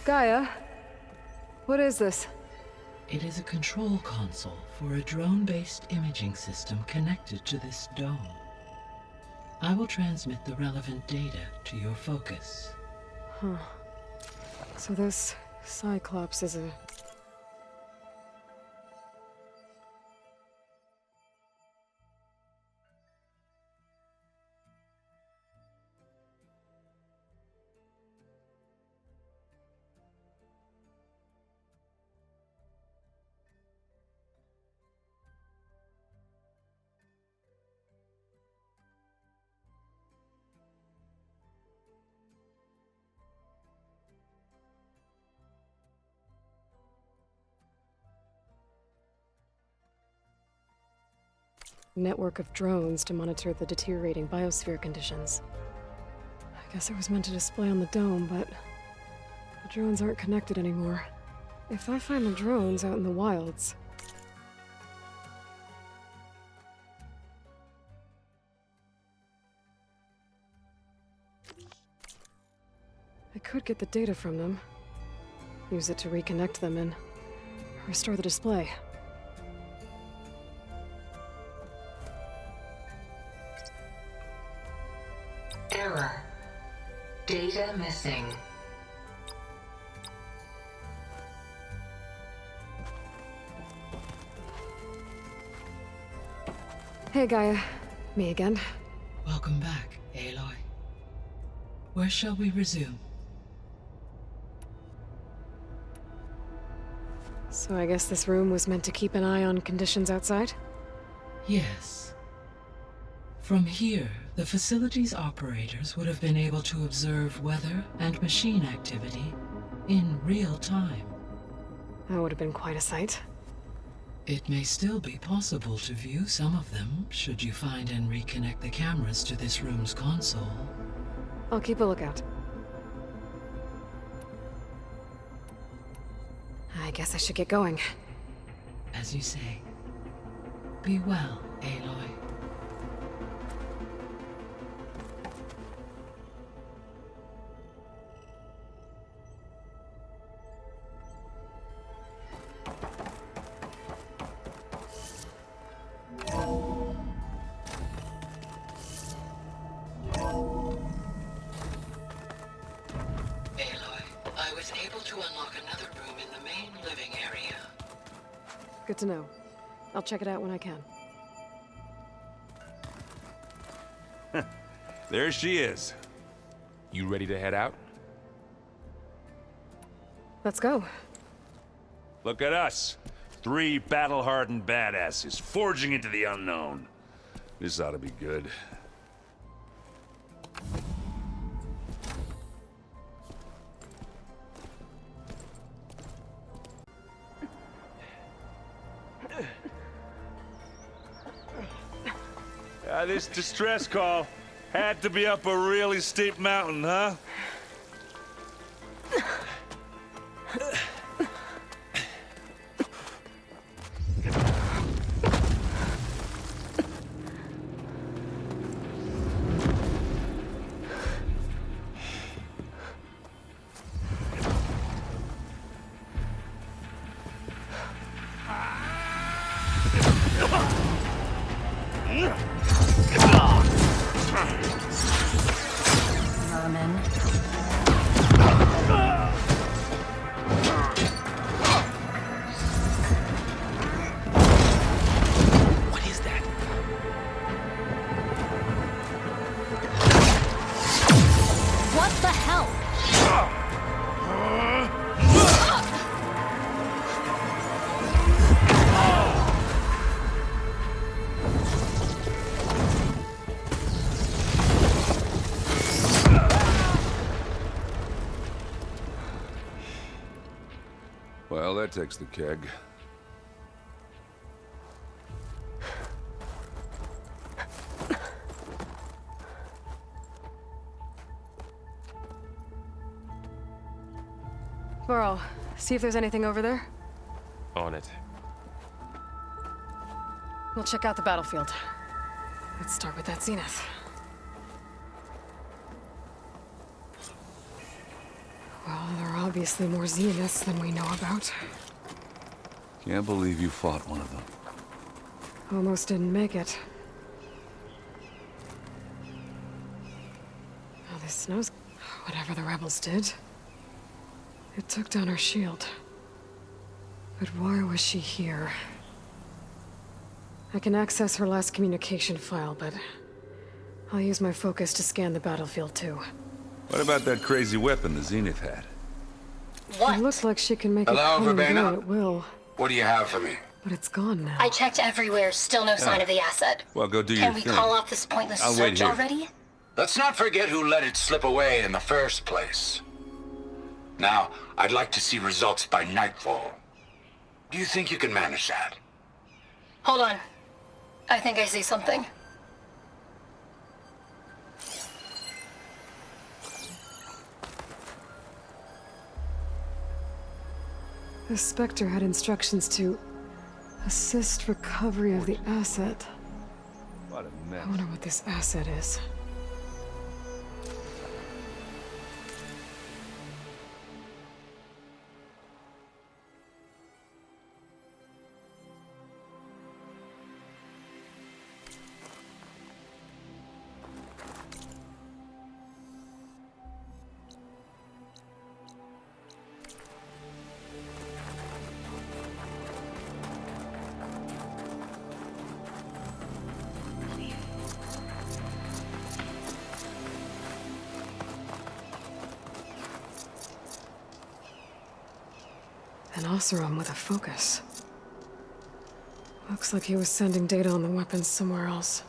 Gaia, what is this? It is a control console for a drone-based imaging system connected to this dome. I will transmit the relevant data to your focus. Huh. So this Cyclops is a... network of drones to monitor the deteriorating biosphere conditions. I guess it was meant to display on the dome, but the drones aren't connected anymore. If I find the drones out in the wilds... I could get the data from them, use it to reconnect them and restore the display. Error. Data missing. Hey, Gaia. Me again. Welcome back, Aloy. Where shall we resume? So I guess this room was meant to keep an eye on conditions outside? Yes. From here, the facility's operators would have been able to observe weather and machine activity in real time. That would have been quite a sight. It may still be possible to view some of them, should you find and reconnect the cameras to this room's console. I'll keep a lookout. I guess I should get going. As you say. Be well, Aloy. Good to know. I'll check it out when I can. There she is. You ready to head out? Let's go. Look at us. 3 battle-hardened badasses forging into the unknown. This ought to be good. This distress call had to be up a really steep mountain, huh? Well, that takes the keg. Varl, see if there's anything over there. On it. We'll check out the battlefield. Let's start with that zenith. Well, there are obviously more Zeniths than we know about. Can't believe you fought one of them. Almost didn't make it. Oh, this snows... Whatever the rebels did, it took down her shield. But why was she here? I can access her last communication file, but I'll use my focus to scan the battlefield too. What about that crazy weapon the Zenith had? It looks like she can make it Hello, come and Verbena? go at will, What do you have for me? but it's gone now. I checked everywhere, still no sign of the asset. Well, go do your Can we thing. call off this pointless I'll wait search here. already? Let's not forget who let it slip away in the first place. Now, I'd like to see results by nightfall. Do you think you can manage that? Hold on. I think I see something. The Spectre had instructions to assist recovery of the asset. What a I mess. wonder what this asset is. An Oseram with a focus. Looks like he was sending data on the weapons somewhere else.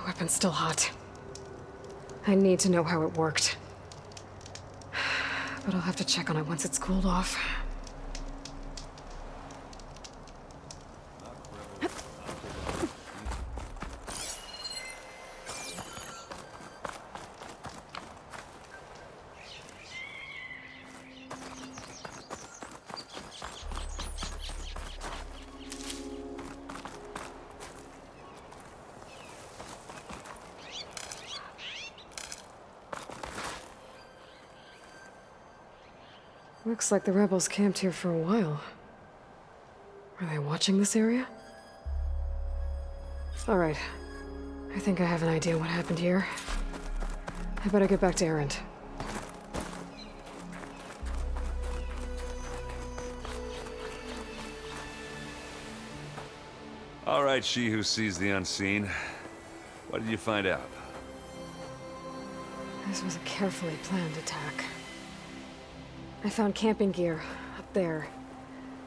Weapon's still hot. I need to know how it worked. But I'll have to check on it once it's cooled off. Looks like the rebels camped here for a while. Are they watching this area? All right. I think I have an idea what happened here. I better get back to Erend. All right, she who sees the unseen. What did you find out? This was a carefully planned attack. I found camping gear up there.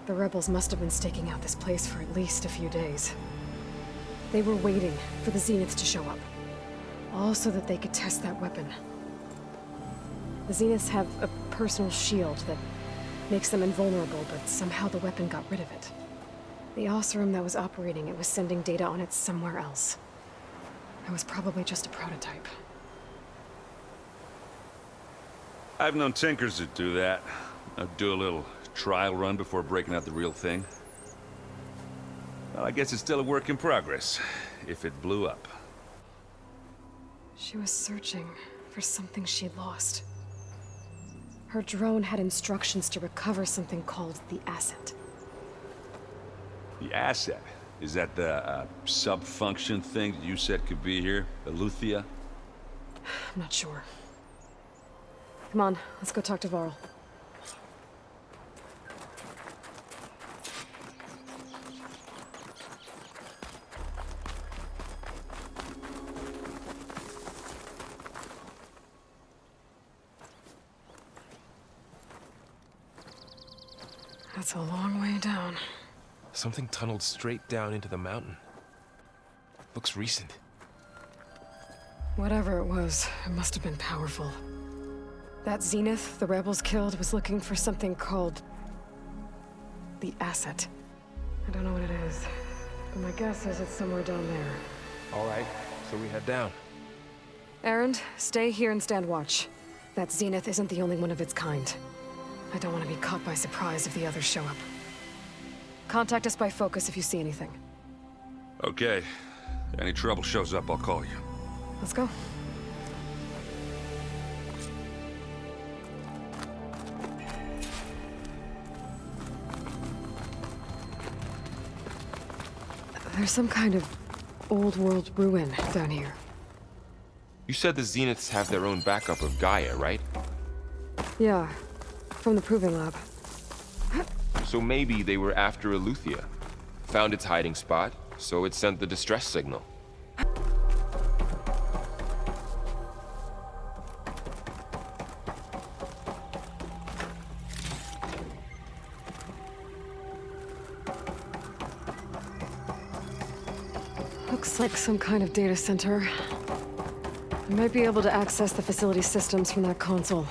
The rebels must have been staking out this place for at least a few days. They were waiting for the Zeniths to show up. All so that they could test that weapon. The Zeniths have a personal shield that makes them invulnerable, but somehow the weapon got rid of it. The Oseram that was operating it was sending data on it somewhere else. It was probably just a prototype. I've known tinkers that do that. I'd do a little trial run before breaking out the real thing. Well, I guess it's still a work in progress, if it blew up. She was searching for something she lost. Her drone had instructions to recover something called the asset. The asset? Is that the sub-function thing that you said could be here? Eleuthia? I'm not sure. Come on, let's go talk to Varl. That's a long way down. Something tunneled straight down into the mountain. Looks recent. Whatever it was, it must have been powerful. That Zenith the rebels killed was looking for something called the asset. I don't know what it is, but my guess is it's somewhere down there. All right, so we head down. Erend, stay here and stand watch. That Zenith isn't the only one of its kind. I don't want to be caught by surprise if the others show up. Contact us by focus if you see anything. Okay. Any trouble shows up, I'll call you. Let's go. There's some kind of old world ruin down here. You said the Zeniths have their own backup of Gaia, right? Yeah, from the Proving Lab. So maybe they were after Eleuthia. Found its hiding spot, so it sent the distress signal. Looks like some kind of data center. I might be able to access the facility systems from that console.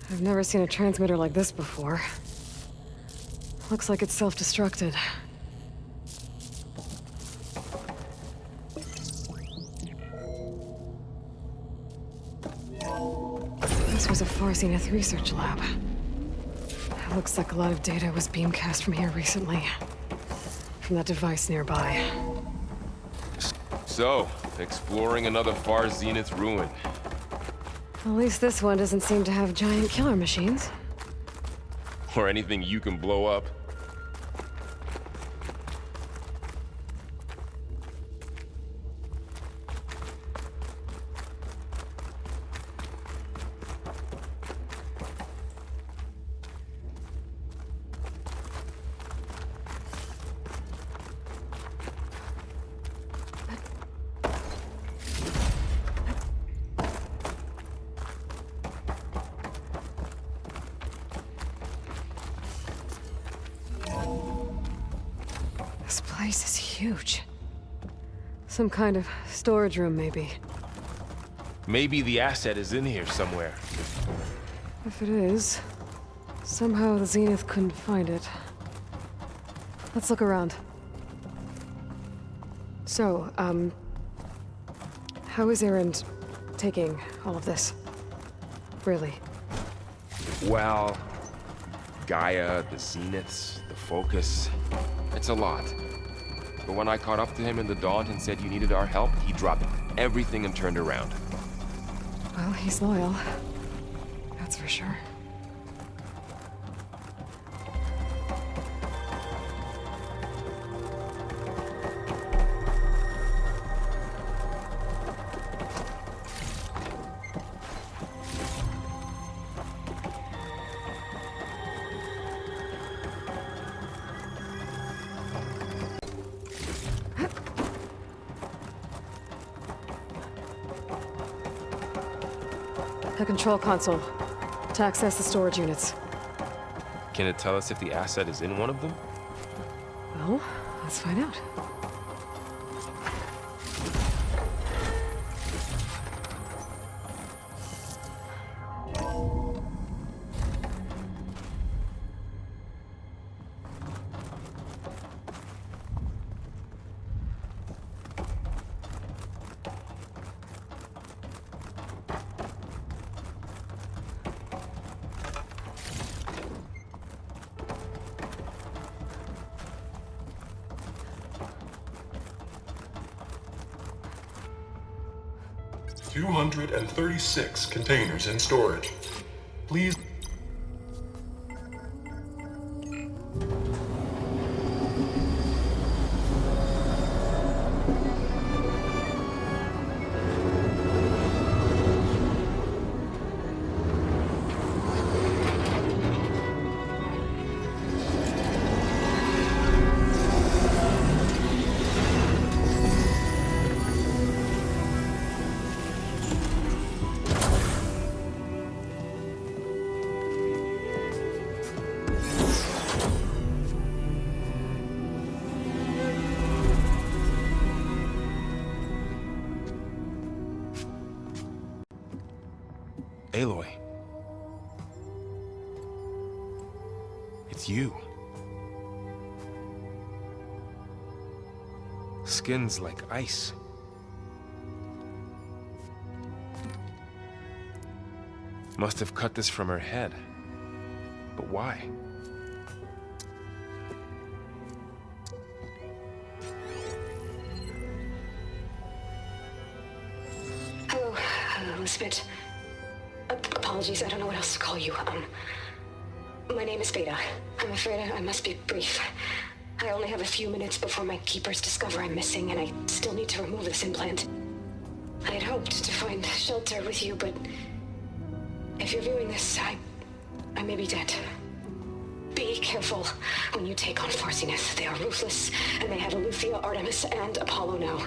I've never seen a transmitter like this before. Looks like it's self-destructed. This was a Far Zenith research lab. It looks like a lot of data was beamcast from here recently. From that device nearby. So, exploring another Far Zenith ruin. At least this one doesn't seem to have giant killer machines. Or anything you can blow up. This place is huge. Some kind of storage room, maybe. Maybe the asset is in here somewhere. If it is, somehow the Zenith couldn't find it. Let's look around. So, how is Erend taking all of this? Really? Well, Gaia, the Zeniths, the Focus. It's a lot. But when I caught up to him in the Daunt and said you needed our help, he dropped everything and turned around. Well, he's loyal. That's for sure. The control console. To access the storage units. Can it tell us if the asset is in one of them? Well, let's find out. $236 containers in storage. Please. Aloy. It's you. Skin's like ice. Must have cut this from her head. But why? Hello, Elizabeth. Apologies, I don't know what else to call you. My name is Beta. I'm afraid I must be brief. I only have a few minutes before my keepers discover I'm missing, and I still need to remove this implant. I had hoped to find shelter with you, but if you're viewing this, I may be dead. Be careful when you take on Farsiness. They are ruthless, and they have Eleuthia, Artemis, and Apollo now.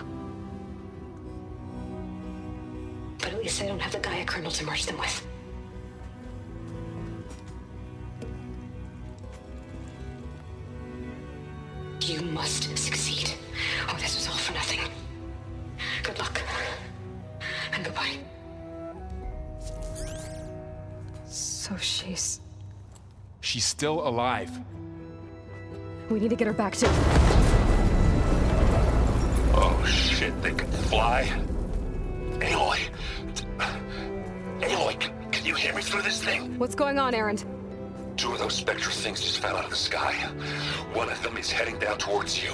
But at least I don't have the Gaia kernel to merge them with. You must succeed, or this was all for nothing. Good luck. And goodbye. So she's... She's still alive. We need to get her back to... Oh shit, they can fly? Aloy. Aloy, can you hear me through this thing? What's going on, Erend? Two of those spectral things just fell out of the sky. One of them is heading down towards you.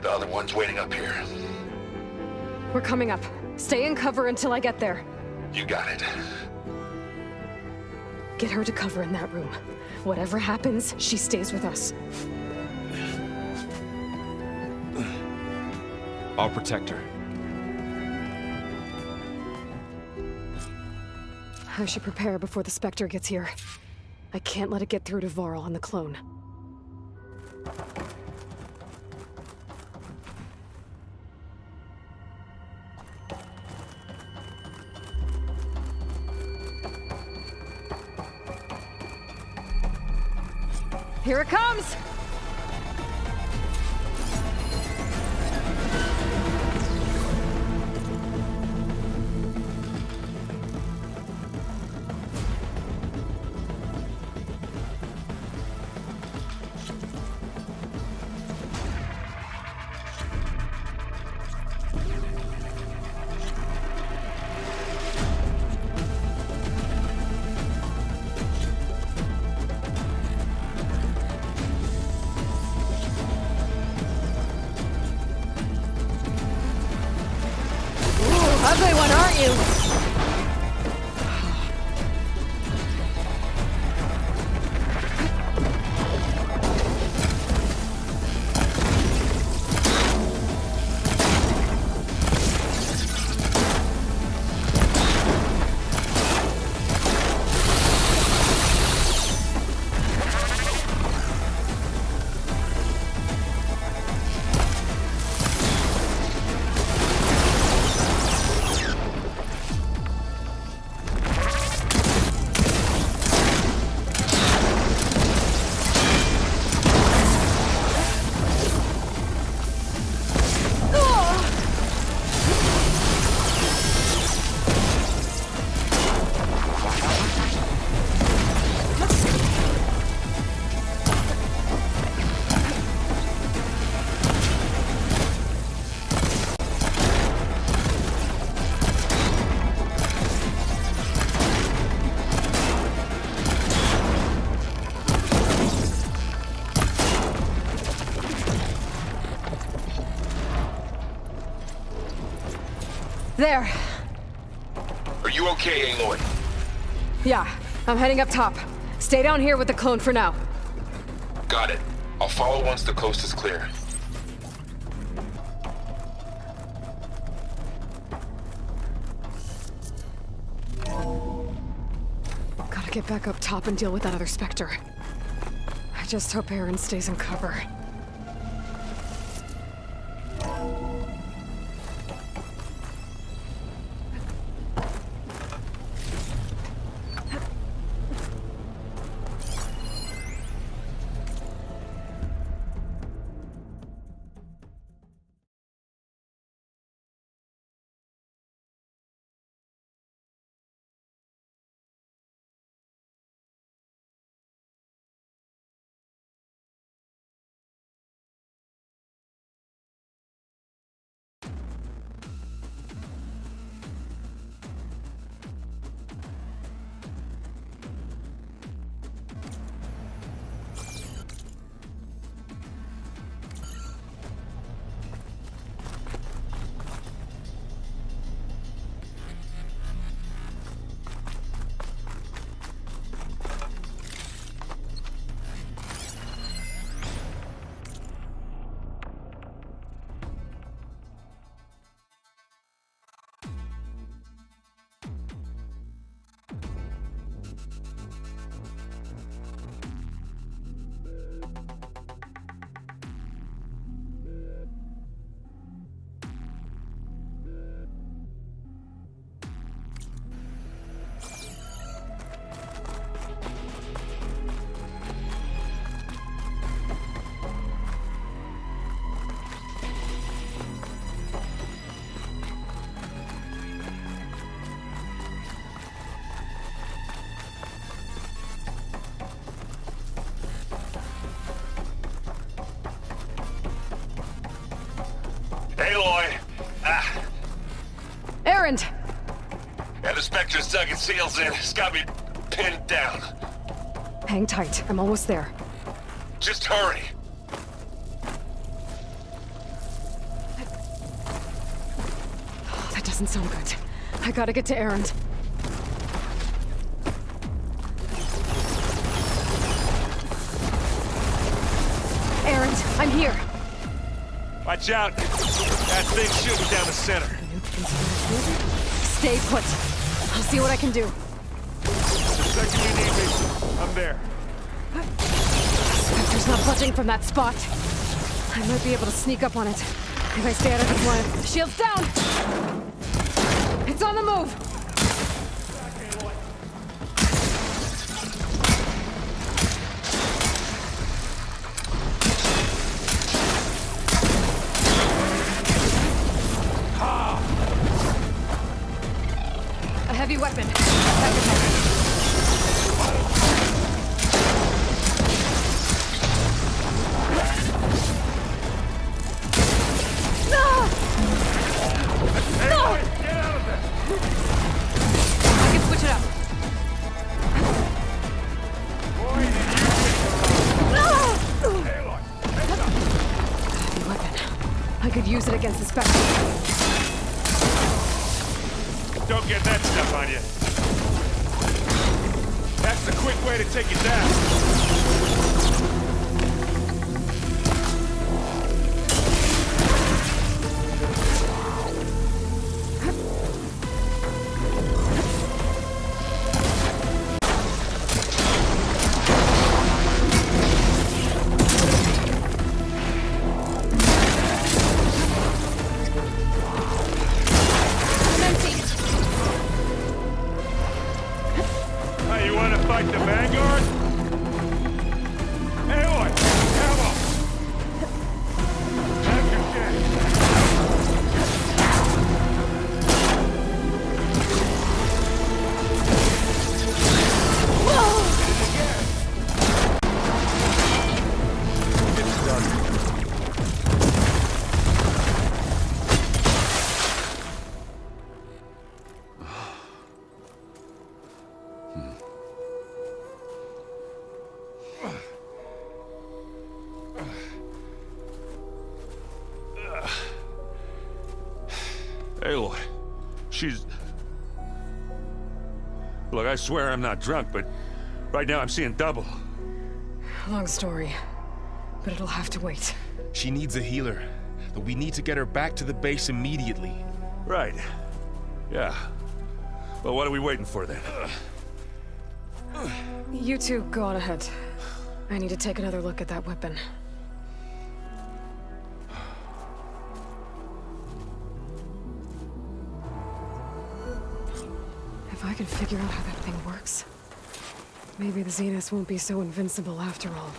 The other one's waiting up here. We're coming up. Stay in cover until I get there. You got it. Get her to cover in that room. Whatever happens, she stays with us. I'll protect her. I should prepare before the Spectre gets here. I can't let it get through to Varl and the clone. Here it comes! Ugly one, aren't you? There. Are you okay, Aloy? Yeah, I'm heading up top. Stay down here with the clone for now. Got it. I'll follow once the coast is clear. Gotta get back up top and deal with that other Spectre. I just hope Erend stays in cover. Aloy! Erend! Yeah, the Spectre's dug its heels in. It's got me pinned down. Hang tight. I'm almost there. Just hurry. That doesn't sound good. I gotta get to Erend. Erend, I'm here. Watch out. That thing's shooting down the center. Stay put. I'll see what I can do. The second you need me, I'm there. Spectre's not budging from that spot. I might be able to sneak up on it if I stay out of his line. Shield's down! It's on the move! A heavy weapon. That could help. Use it against the Spectre. Don't get that stuff on you. That's the quick way to take you down. Aloy, she's... Look, I swear I'm not drunk, but right now I'm seeing double. Long story, but it'll have to wait. She needs a healer, but we need to get her back to the base immediately. Right. Yeah. Well, what are we waiting for then? You two go on ahead. I need to take another look at that weapon. If I can figure out how that thing works, maybe the Zeniths won't be so invincible after all.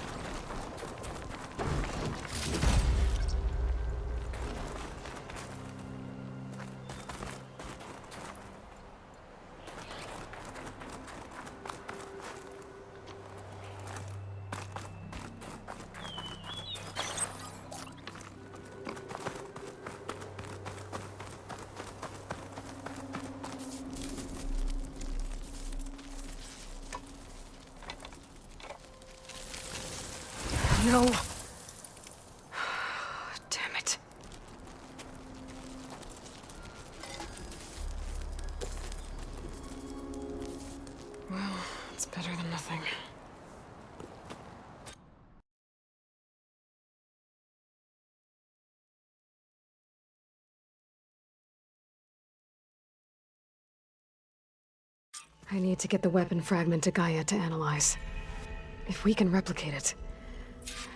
No. Damn it. Well, it's better than nothing. I need to get the weapon fragment to Gaia to analyze. If we can replicate it,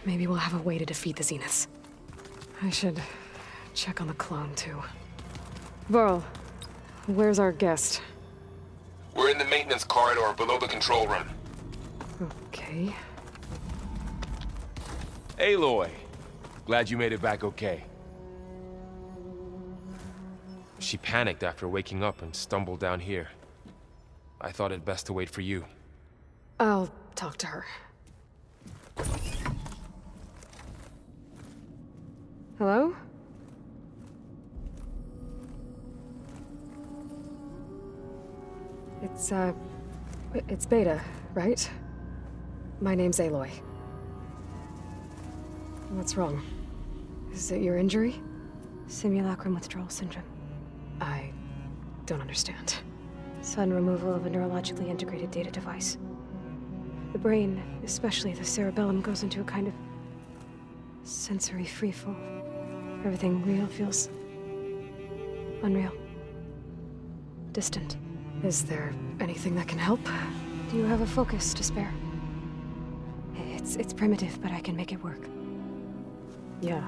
maybe we'll have a way to defeat the Zeniths. I should check on the clone, too. Varl, where's our guest? We're in the maintenance corridor below the control room. Okay. Aloy, glad you made it back okay. She panicked after waking up and stumbled down here. I thought it best to wait for you. I'll talk to her. Hello? It's Beta, right? My name's Aloy. What's wrong? Is it your injury? Simulacrum withdrawal syndrome. I don't understand. Sudden removal of a neurologically integrated data device. The brain, especially the cerebellum, goes into a kind of sensory freefall. Everything real feels unreal. Distant. Is there anything that can help? Do you have a focus to spare? It's primitive, but I can make it work. Yeah.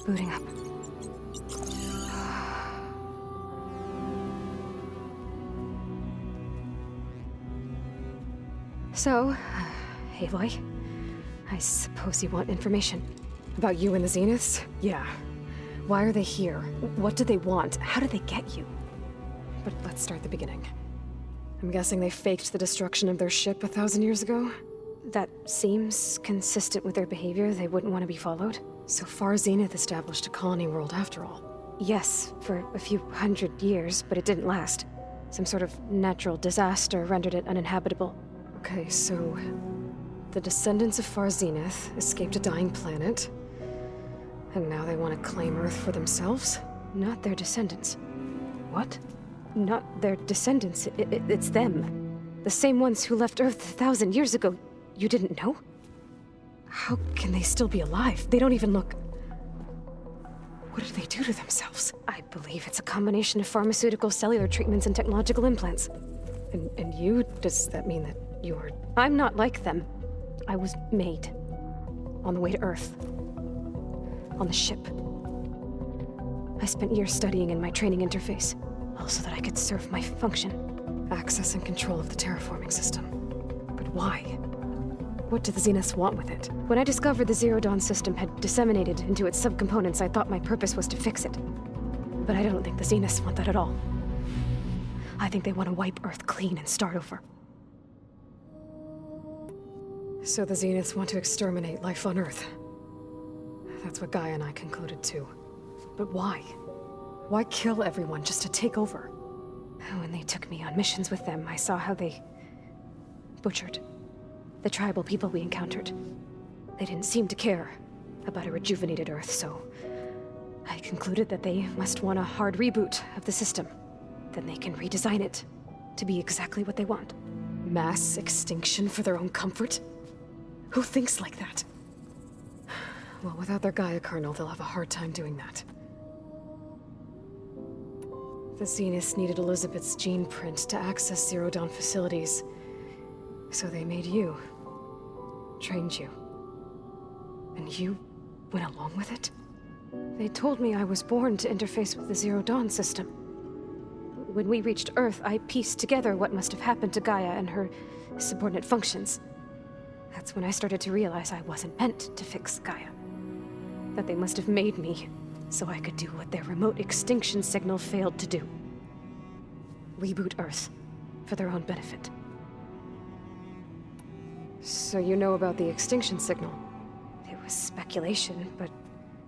Booting up. So, Aloy, I suppose you want information. About you and the Zeniths? Yeah. Why are they here? What do they want? How did they get you? But let's start the beginning. I'm guessing they faked the destruction of their ship 1,000 years ago? That seems consistent with their behavior. They wouldn't want to be followed. So far, Zenith established a colony world after all. Yes, for a few hundred years, but it didn't last. Some sort of natural disaster rendered it uninhabitable. Okay, so the descendants of Far Zenith escaped a dying planet, and now they want to claim Earth for themselves? Not their descendants. What? Not their descendants. It's them. The same ones who left Earth 1,000 years ago. You didn't know? How can they still be alive? They don't even look... What did they do to themselves? I believe it's a combination of pharmaceutical, cellular treatments, and technological implants. And you? Does that mean that you're... I'm not like them. I was made. On the way to Earth. On the ship. I spent years studying in my training interface, all so that I could serve my function. Access and control of the terraforming system. But why? What do the Zeniths want with it? When I discovered the Zero Dawn system had disseminated into its subcomponents, I thought my purpose was to fix it. But I don't think the Zeniths want that at all. I think they want to wipe Earth clean and start over. So the Zeniths want to exterminate life on Earth. That's what Gaia and I concluded too. But why? Why kill everyone just to take over? When they took me on missions with them, I saw how they butchered the tribal people we encountered. They didn't seem to care about a rejuvenated Earth, so I concluded that they must want a hard reboot of the system. Then they can redesign it to be exactly what they want. Mass extinction for their own comfort? Who thinks like that? Well, without their Gaia kernel, they'll have a hard time doing that. The Zeniths needed Elizabeth's gene print to access Zero Dawn facilities. So they made you. Trained you. And you went along with it? They told me I was born to interface with the Zero Dawn system. When we reached Earth, I pieced together what must have happened to Gaia and her subordinate functions. That's when I started to realize I wasn't meant to fix Gaia. That they must have made me so I could do what their remote extinction signal failed to do. Reboot Earth for their own benefit. So you know about the extinction signal? It was speculation, but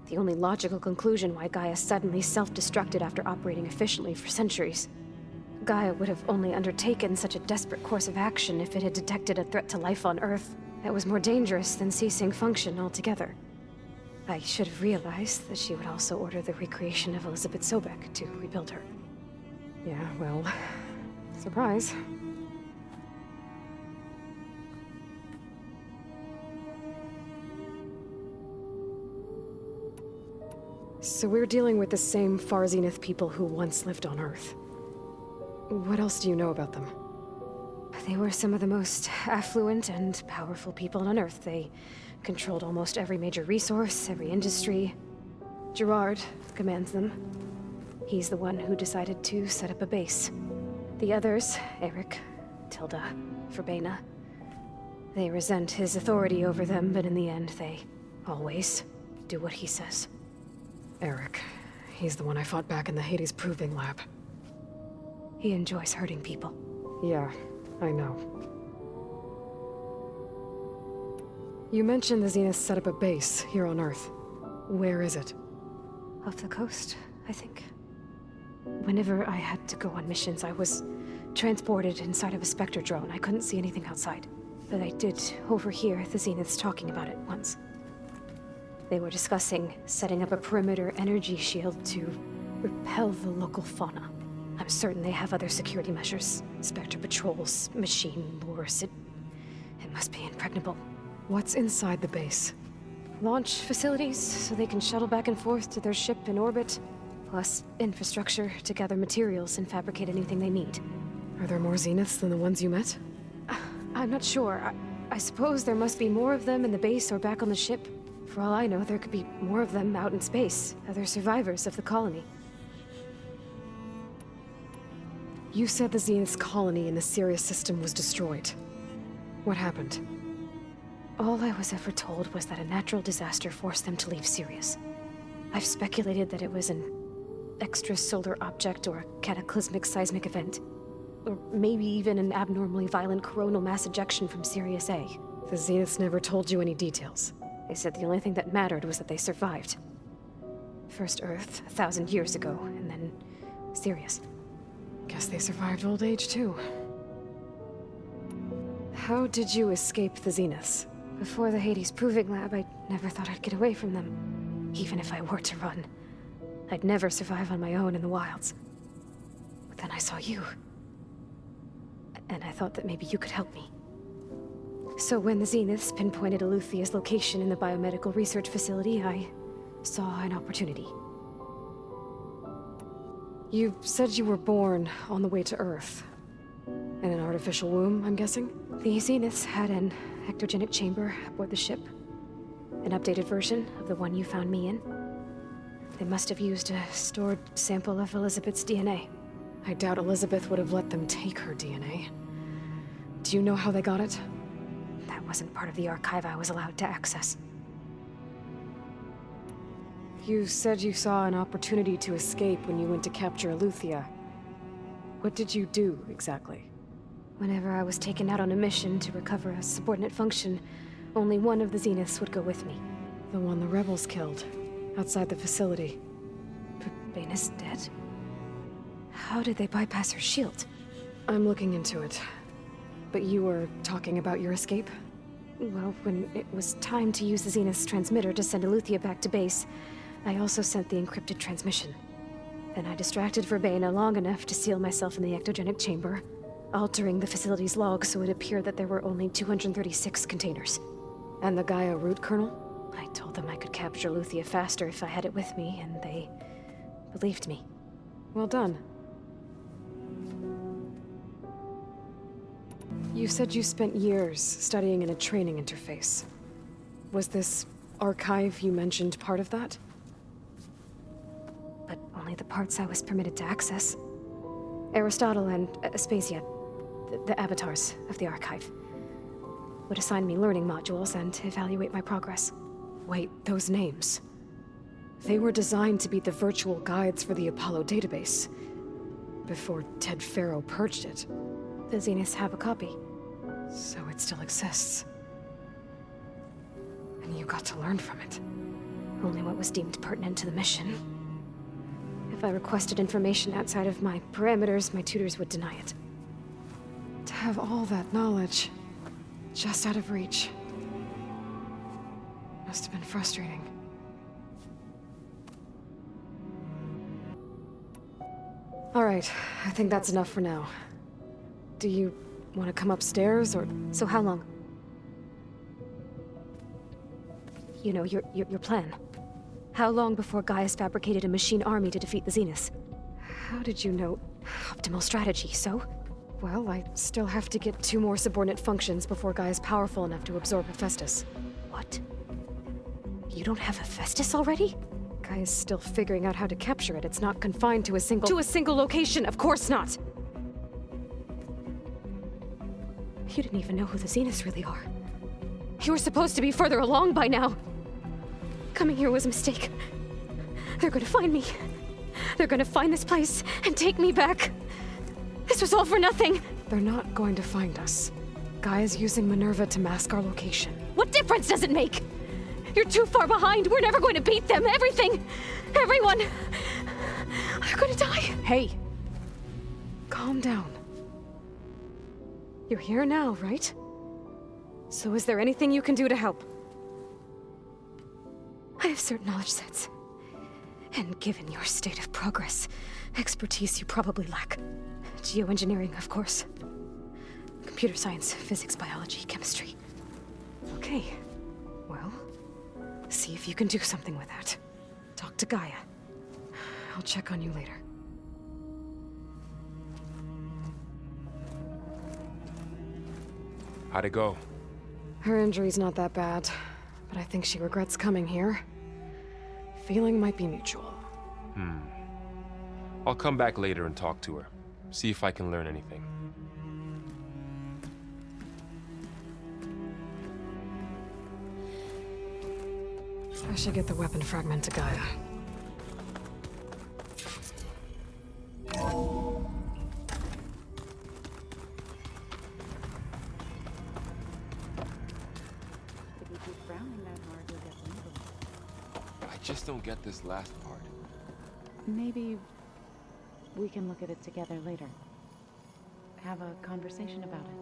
the only logical conclusion why Gaia suddenly self-destructed after operating efficiently for centuries. Gaia would have only undertaken such a desperate course of action if it had detected a threat to life on Earth that was more dangerous than ceasing function altogether. I should have realized that she would also order the recreation of Elizabeth Sobek to rebuild her. Yeah, well, surprise. So we're dealing with the same Far Zenith people who once lived on Earth. What else do you know about them? They were some of the most affluent and powerful people on Earth. They controlled almost every major resource, every industry. Gerard commands them. He's the one who decided to set up a base. The others, Eric, Tilda, Verbena, they resent his authority over them, but in the end, they always do what he says. Eric. He's the one I fought back in the Hades Proving Lab. He enjoys hurting people. Yeah, I know. You mentioned the Zeniths set up a base here on Earth. Where is it? Off the coast, I think. Whenever I had to go on missions, I was transported inside of a Spectre drone. I couldn't see anything outside. But I did overhear the Zeniths talking about it once. They were discussing setting up a perimeter energy shield to repel the local fauna. I'm certain they have other security measures. Spectre patrols, machine lures. It must be impregnable. What's inside the base? Launch facilities, so they can shuttle back and forth to their ship in orbit. Plus infrastructure to gather materials and fabricate anything they need. Are there more Zeniths than the ones you met? I'm not sure. I suppose there must be more of them in the base or back on the ship. For all I know, there could be more of them out in space. Other survivors of the colony. You said the Zenith's colony in the Sirius system was destroyed. What happened? All I was ever told was that a natural disaster forced them to leave Sirius. I've speculated that it was an extrasolar object or a cataclysmic seismic event. Or maybe even an abnormally violent coronal mass ejection from Sirius A. The Zeniths never told you any details. They said the only thing that mattered was that they survived. First Earth, 1,000 years ago, and then Sirius. Guess they survived old age, too. How did you escape the Zeniths? Before the Hades Proving Lab, I never thought I'd get away from them. Even if I were to run. I'd never survive on my own in the wilds. But then I saw you. And I thought that maybe you could help me. So when the Zeniths pinpointed Eluthia's location in the biomedical research facility, I saw an opportunity. You said you were born on the way to Earth. In an artificial womb, I'm guessing? The Zeniths had an ectogenic chamber aboard the ship. An updated version of the one you found me in. They must have used a stored sample of Elizabeth's DNA. I doubt Elizabeth would have let them take her DNA. Do you know how they got it? That wasn't part of the archive I was allowed to access. You said you saw an opportunity to escape when you went to capture Eluthia. What did you do, exactly? Whenever I was taken out on a mission to recover a subordinate function, only one of the Zeniths would go with me. The one the rebels killed, outside the facility. But Baina's dead? How did they bypass her shield? I'm looking into it. But you were talking about your escape? Well, when it was time to use the Zenith's transmitter to send Eluthia back to base, I also sent the encrypted transmission. Then I distracted Verbaina long enough to seal myself in the ectogenic chamber, altering the facility's log so it appeared that there were only 236 containers. And the Gaia root kernel? I told them I could capture Eluthia faster if I had it with me, and they believed me. Well done. You said you spent years studying in a training interface. Was this archive you mentioned part of that? But only the parts I was permitted to access. Aristotle and Aspasia, the avatars of the archive, would assign me learning modules and evaluate my progress. Wait, those names. They were designed to be the virtual guides for the Apollo database, before Ted Faro purged it. The Zeniths have a copy. So it still exists. And you got to learn from it. Only what was deemed pertinent to the mission. If I requested information outside of my parameters, my tutors would deny it. To have all that knowledge, just out of reach. Must have been frustrating. All right, I think that's enough for now. Do you want to come upstairs, or... So how long? You know, your plan. How long before Gaia's fabricated a machine army to defeat the Zeniths? How did you know? Optimal strategy, so? Well, I still have to get 2 more subordinate functions before Gaia's powerful enough to absorb Hephaestus. What? You don't have Hephaestus already? Gaia's still figuring out how to capture it. It's not confined to a single... To a single location! Of course not! You didn't even know who the Zeniths really are. You were supposed to be further along by now. Coming here was a mistake. They're gonna find me. They're gonna find this place and take me back. This was all for nothing. They're not going to find us. Gaia's using Minerva to mask our location. What difference does it make? You're too far behind. We're never going to beat them. Everything. Everyone. They're gonna die. Hey. Calm down. You're here now, right? So is there anything you can do to help? I have certain knowledge sets. And given your state of progress, expertise you probably lack. Geoengineering, of course. Computer science, physics, biology, chemistry. Okay. Well, see if you can do something with that. Talk to Gaia. I'll check on you later. How'd it go? Her injury's not that bad, but I think she regrets coming here. Feeling might be mutual. I'll come back later and talk to her. See if I can learn anything. I should get the weapon fragment to Gaia. I just don't get this last part. Maybe we can look at it together later. Have a conversation about it.